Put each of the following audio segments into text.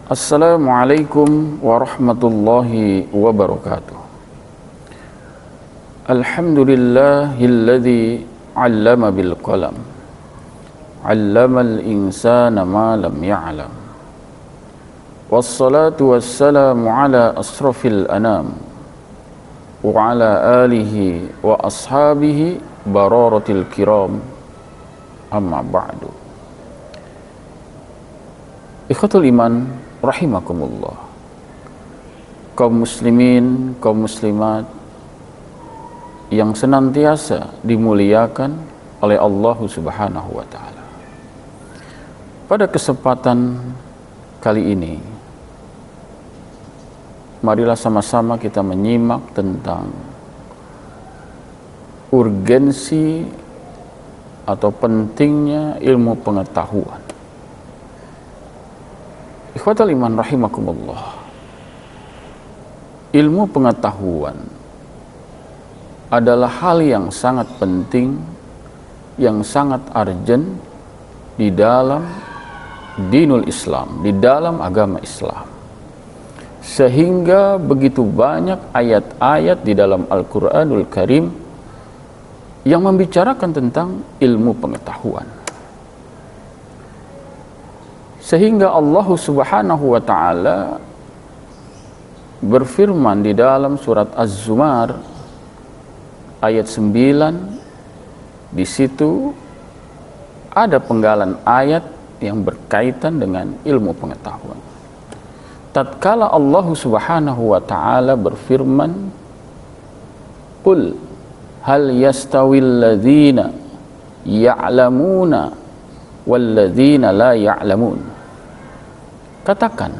Assalamualaikum warahmatullahi wabarakatuh. Alhamdulillahilladzi 'allama bil qalam, 'allamal insana ma lam ya'lam. Wassalatu wassalamu ala asrafil anam wa ala alihi wa ashabihi bararatil kiram, amma ba'du. Ikhwatul iman rahimakumullah, kaum muslimin, kaum muslimat yang senantiasa dimuliakan oleh Allah Subhanahu wa ta'ala. Pada kesempatan kali ini, marilah sama-sama kita menyimak tentang urgensi atau pentingnya ilmu pengetahuan. Ikhwatal iman rahimakumullah, ilmu pengetahuan adalah hal yang sangat penting, yang sangat urgent di dalam dinul Islam, di dalam agama Islam. Sehingga begitu banyak ayat-ayat di dalam Al-Quranul Karim yang membicarakan tentang ilmu pengetahuan. Sehingga Allah Subhanahu wa ta'ala berfirman di dalam surat Az-Zumar ayat 9, di situ ada penggalan ayat yang berkaitan dengan ilmu pengetahuan. Tatkala Allah Subhanahu wa ta'ala berfirman, "Qul hal yastawil ladzina ya'lamuna wal ladzina la ya'lamun." Katakan,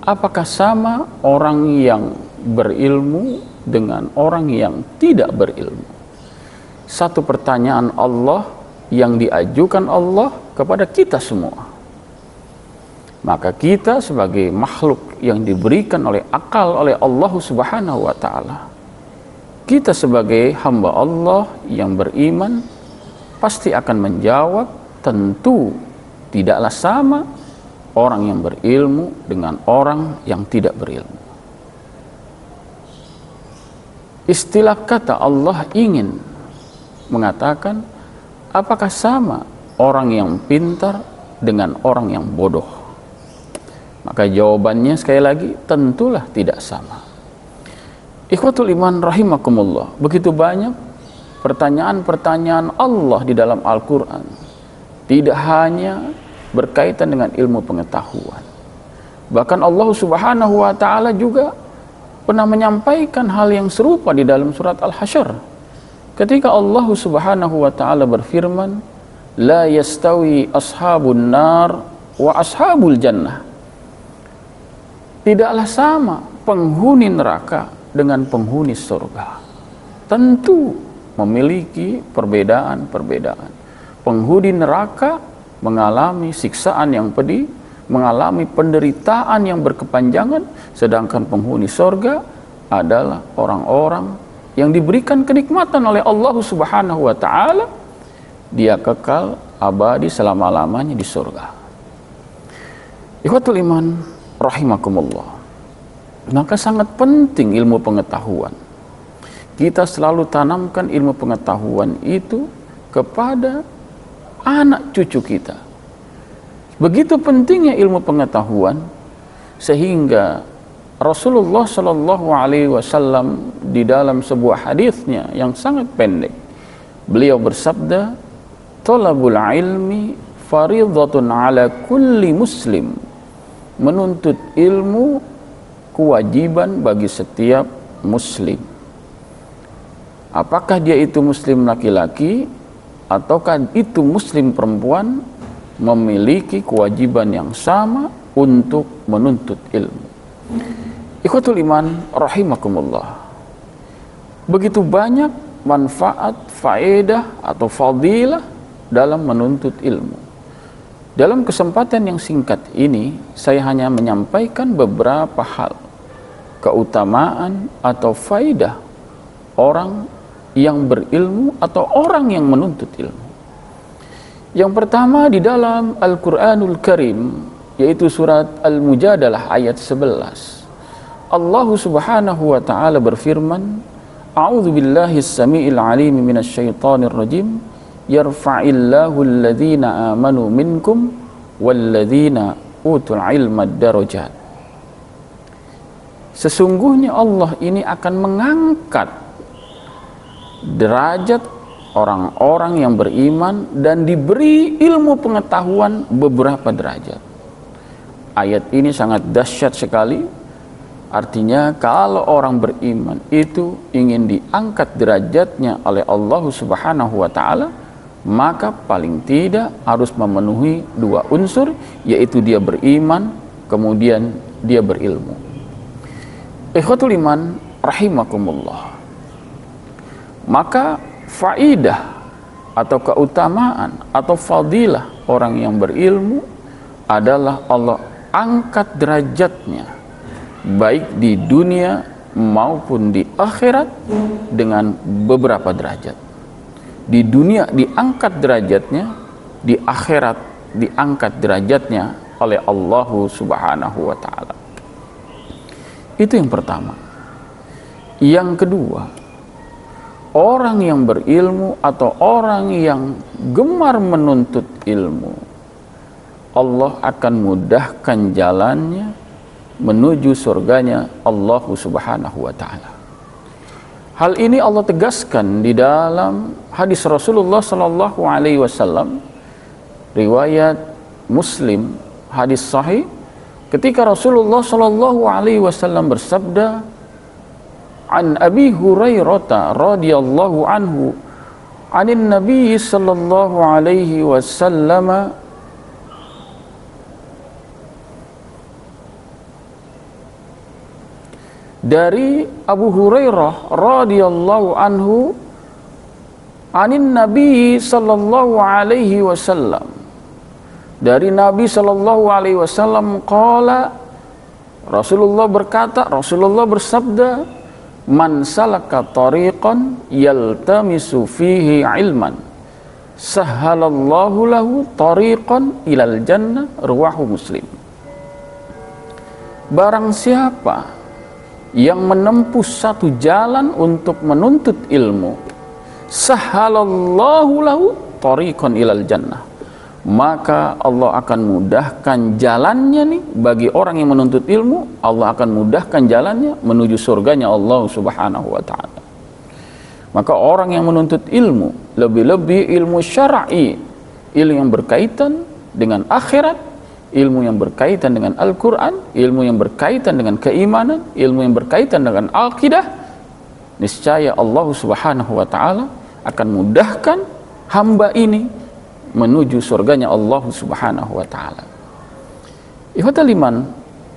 apakah sama orang yang berilmu dengan orang yang tidak berilmu? Satu pertanyaan Allah yang diajukan Allah kepada kita semua. Maka kita sebagai makhluk yang diberikan oleh akal oleh Allah Subhanahu wa ta'ala, kita sebagai hamba Allah yang beriman pasti akan menjawab, tentu tidaklah sama orang yang berilmu dengan orang yang tidak berilmu. Istilah kata Allah ingin mengatakan, apakah sama orang yang pintar dengan orang yang bodoh? Maka jawabannya sekali lagi, tentulah tidak sama. Ikhwatul iman rahimakumullah, begitu banyak pertanyaan-pertanyaan Allah di dalam Al-Quran, tidak hanya berkaitan dengan ilmu pengetahuan. Bahkan Allah Subhanahu wa ta'ala juga pernah menyampaikan hal yang serupa di dalam surat Al-Hasyr, ketika Allah Subhanahu wa ta'ala berfirman, "La yastawi ashabun nar wa ashabul jannah." Tidaklah sama penghuni neraka dengan penghuni surga. Tentu memiliki perbedaan-perbedaan. Penghuni neraka mengalami siksaan yang pedih, mengalami penderitaan yang berkepanjangan, sedangkan penghuni surga adalah orang-orang yang diberikan kenikmatan oleh Allah Subhanahu wa ta'ala. Dia kekal abadi selama-lamanya di surga. Ikhwatul iman rahimakumullah, maka sangat penting ilmu pengetahuan. Kita selalu tanamkan ilmu pengetahuan itu kepada anak cucu kita. Begitu pentingnya ilmu pengetahuan, sehingga Rasulullah Shallallahu Alaihi Wasallam di dalam sebuah hadisnya yang sangat pendek, beliau bersabda, "Thalabul ilmi faridatun ala kulli muslim." Menuntut ilmu kewajiban bagi setiap muslim. Apakah dia itu muslim laki-laki ataukah itu muslim perempuan, memiliki kewajiban yang sama untuk menuntut ilmu. Ikhwatul iman rahimakumullah, begitu banyak manfaat, faedah atau fadilah dalam menuntut ilmu. Dalam kesempatan yang singkat ini, saya hanya menyampaikan beberapa hal keutamaan atau faedah orang yang berilmu atau orang yang menuntut ilmu. Yang pertama, di dalam Al-Quranul Karim yaitu surat Al-Mujadalah ayat 11. Allah Subhanahu wa taala berfirman, A'udzu billahi as-sami'il 'alim minasyaitonir rajim, yarfa'illahu alladhina amanu minkum walladzina utul ilma darajat. Sesungguhnya Allah ini akan mengangkat derajat orang-orang yang beriman dan diberi ilmu pengetahuan beberapa derajat. Ayat ini sangat dahsyat sekali. Artinya kalau orang beriman itu ingin diangkat derajatnya oleh Allah Subhanahu wa taala, maka paling tidak harus memenuhi dua unsur, yaitu dia beriman, kemudian dia berilmu. Ikhwatul iman rahimakumullah. Maka faidah atau keutamaan atau fadilah orang yang berilmu adalah Allah angkat derajatnya baik di dunia maupun di akhirat dengan beberapa derajat. Di dunia diangkat derajatnya, di akhirat diangkat derajatnya oleh Allah Subhanahu wa taala. Itu yang pertama. Yang kedua, orang yang berilmu atau orang yang gemar menuntut ilmu, Allah akan mudahkan jalannya menuju surganya Allah Subhanahu wa taala. Hal ini Allah tegaskan di dalam hadis Rasulullah sallallahu alaihi wasallam, riwayat Muslim, hadis sahih, ketika Rasulullah sallallahu alaihi wasallam bersabda, an Abi Hurairah radhiyallahu anhu anin Nabi sallallahu alaihi wasallam, dari Abu Hurairah radhiyallahu anhu anin Nabi sallallahu alaihi wasallam, dari Nabi sallallahu alaihi wasallam qala, Rasulullah berkata, Rasulullah bersabda, man salaka tariqan yaltamisu fihi ilman sahhalallahu lahu tariqan ilal jannah, rawahu Muslim. Barang siapa yang menempuh satu jalan untuk menuntut ilmu, sahhalallahu lahu tariqan ilal jannah, maka Allah akan mudahkan jalannya nih bagi orang yang menuntut ilmu. Allah akan mudahkan jalannya menuju surganya Allah Subhanahu wa taala. Maka orang yang menuntut ilmu, lebih-lebih ilmu syar'i, ilmu yang berkaitan dengan akhirat, ilmu yang berkaitan dengan Al-Quran, ilmu yang berkaitan dengan keimanan, ilmu yang berkaitan dengan akidah, niscaya Allah Subhanahu wa taala akan mudahkan hamba ini menuju surganya Allah Subhanahu wa taala. Ikhwatal iman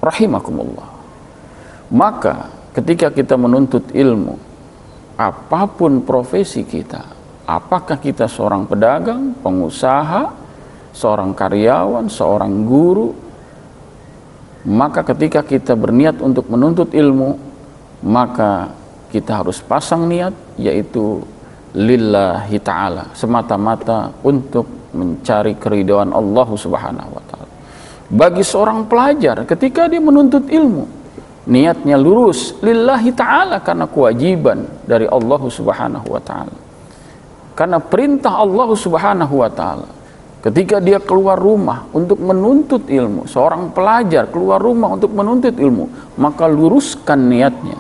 rahimakumullah. Maka ketika kita menuntut ilmu, apapun profesi kita, apakah kita seorang pedagang, pengusaha, seorang karyawan, seorang guru, maka ketika kita berniat untuk menuntut ilmu, maka kita harus pasang niat, yaitu lillahi ta'ala, semata-mata untuk mencari keridhaan Allah Subhanahu wa ta'ala. Bagi seorang pelajar, ketika dia menuntut ilmu, niatnya lurus lillahi ta'ala, karena kewajiban dari Allah Subhanahu wa ta'ala, karena perintah Allah Subhanahu wa ta'ala. Ketika dia keluar rumah untuk menuntut ilmu, seorang pelajar keluar rumah untuk menuntut ilmu, maka luruskan niatnya.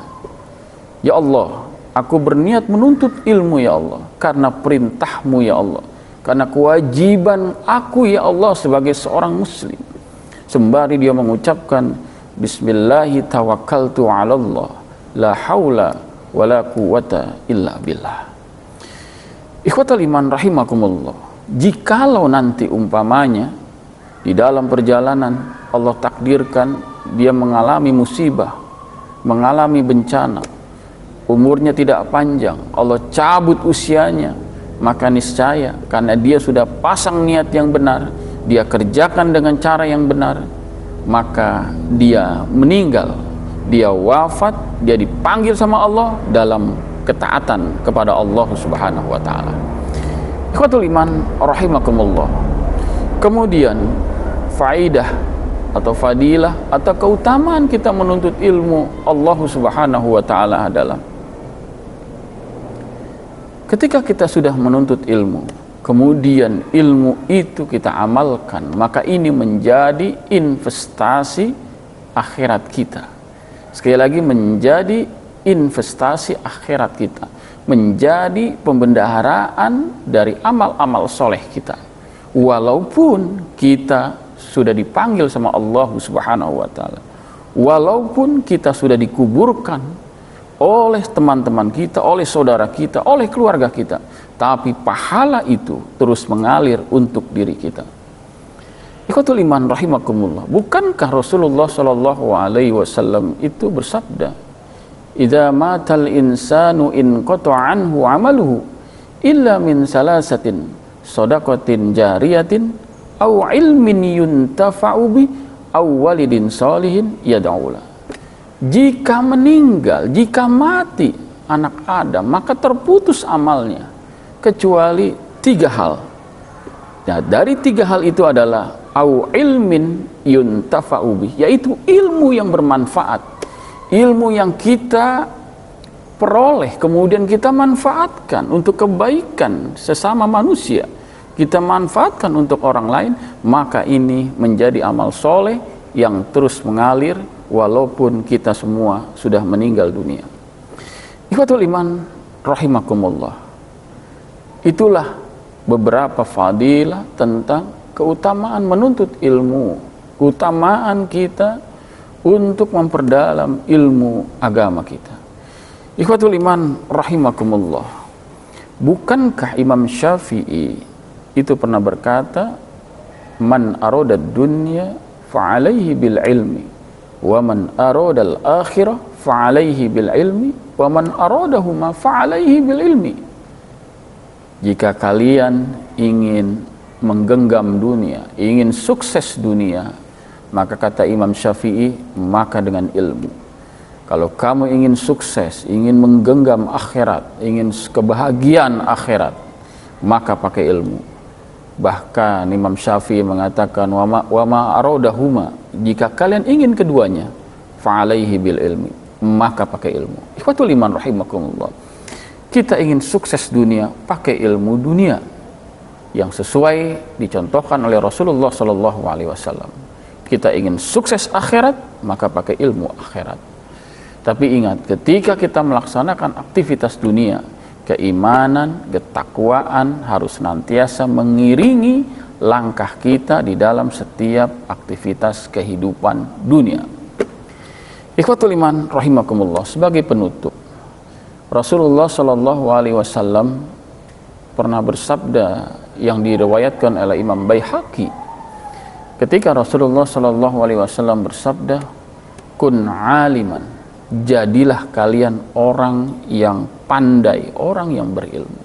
Ya Allah, aku berniat menuntut ilmu ya Allah, karena perintahmu ya Allah, karena kewajiban aku ya Allah sebagai seorang muslim. Sembari dia mengucapkan Bismillahi tawakkaltu ala Allah, la haula wa la quwata illa billah. Ikhwatal iman rahimakumullah. Jikalau nanti umpamanya di dalam perjalanan Allah takdirkan dia mengalami musibah, mengalami bencana, umurnya tidak panjang, Allah cabut usianya, maka niscaya karena dia sudah pasang niat yang benar, dia kerjakan dengan cara yang benar, maka dia meninggal, dia wafat, dia dipanggil sama Allah dalam ketaatan kepada Allah Subhanahu wa taala. Ikhwatul iman rahimakumullah. Kemudian faidah atau fadilah atau keutamaan kita menuntut ilmu Allah Subhanahu wa taala adalah ketika kita sudah menuntut ilmu, kemudian ilmu itu kita amalkan, maka ini menjadi investasi akhirat kita. Sekali lagi, menjadi investasi akhirat kita, menjadi pembendaharaan dari amal-amal soleh kita. Walaupun kita sudah dipanggil sama Allah Subhanahu wa taala, walaupun kita sudah dikuburkan oleh teman-teman kita, oleh saudara kita, oleh keluarga kita, tapi pahala itu terus mengalir untuk diri kita. Ikhwatul iman rahimakumullah, bukankah Rasulullah sallallahu alaihi wasallam itu bersabda, "Idza matal insanu in qata'a anhu 'amaluhu illa min salasatin, shadaqatin jariyatin aw ilmin yuntafa'u bi aw walidin shalihin yad'ulah." Jika meninggal, jika mati anak Adam, maka terputus amalnya kecuali 3 hal. Nah, dari 3 hal itu adalah au ilmin yuntafa'u bih, yaitu ilmu yang bermanfaat, ilmu yang kita peroleh kemudian kita manfaatkan untuk kebaikan sesama manusia, kita manfaatkan untuk orang lain, maka ini menjadi amal soleh yang terus mengalir walaupun kita semua sudah meninggal dunia. Ikhwatul iman rahimakumullah, itulah beberapa fadilah tentang keutamaan menuntut ilmu, keutamaan kita untuk memperdalam ilmu agama kita. Ikhwatul iman rahimakumullah, bukankah Imam Syafi'i itu pernah berkata, "Man aradad dunya fa'alaihi bil ilmi, wa man aradal akhirah fa'alaihi bil ilmi, wa man aradahuma fa'alaihi bil ilmi." Jika kalian ingin menggenggam dunia, ingin sukses dunia, maka kata Imam Syafi'i, maka dengan ilmu. Kalau kamu ingin sukses, ingin menggenggam akhirat, ingin kebahagiaan akhirat, maka pakai ilmu. Bahkan Imam Syafi'i mengatakan, wa ma aradahuma, jika kalian ingin keduanya, fa'alaihi bil ilmi, maka pakai ilmu. Ikhwatul iman rahimakumullah, kita ingin sukses dunia, pakai ilmu dunia yang sesuai dicontohkan oleh Rasulullah sallallahu alaihi wasallam. Kita ingin sukses akhirat, maka pakai ilmu akhirat. Tapi ingat, ketika kita melaksanakan aktivitas dunia, keimanan, ketakwaan harus senantiasa mengiringi langkah kita di dalam setiap aktivitas kehidupan dunia. Ikhwatul iman rahimakumullah, sebagai penutup, Rasulullah sallallahu alaihi wasallam pernah bersabda yang diriwayatkan oleh Imam Baihaqi, ketika Rasulullah sallallahu alaihi wasallam bersabda, "Kun aliman, jadilah kalian orang yang pandai, orang yang berilmu.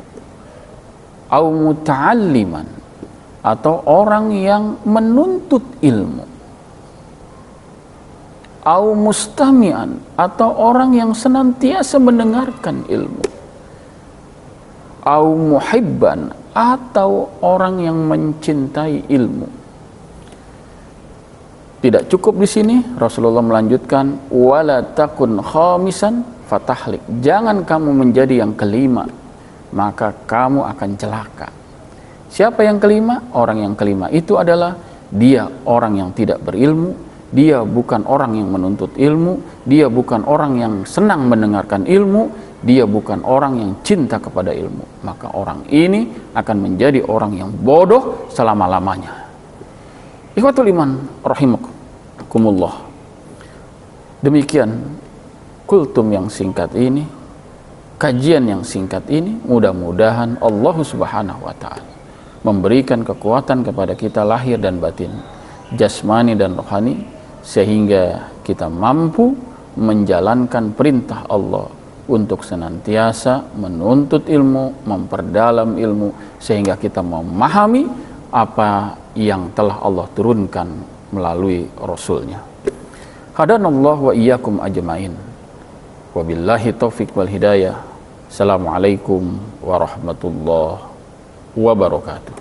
Au muta'alliman, atau orang yang menuntut ilmu. Au mustami'an, atau orang yang senantiasa mendengarkan ilmu. Au muhibban, atau orang yang mencintai ilmu." Tidak cukup di sini, Rasulullah melanjutkan, "Wala takun khamisan fatahlik." Jangan kamu menjadi yang kelima, maka kamu akan celaka. Siapa yang kelima? Orang yang kelima itu adalah dia orang yang tidak berilmu, dia bukan orang yang menuntut ilmu, dia bukan orang yang senang mendengarkan ilmu, dia bukan orang yang cinta kepada ilmu. Maka orang ini akan menjadi orang yang bodoh selama-lamanya. Ikhwatul iman rahimakumullah, demikian kultum yang singkat ini, kajian yang singkat ini, mudah-mudahan Allah Subhanahu wa ta'ala memberikan kekuatan kepada kita lahir dan batin, jasmani dan rohani, sehingga kita mampu menjalankan perintah Allah untuk senantiasa menuntut ilmu, memperdalam ilmu, sehingga kita memahami apa yang telah Allah turunkan melalui Rasulnya. Hadanallahu wa iyyakum ajmain. Wabillahi taufiq wal hidayah. Assalamualaikum warahmatullahi wabarakatuh.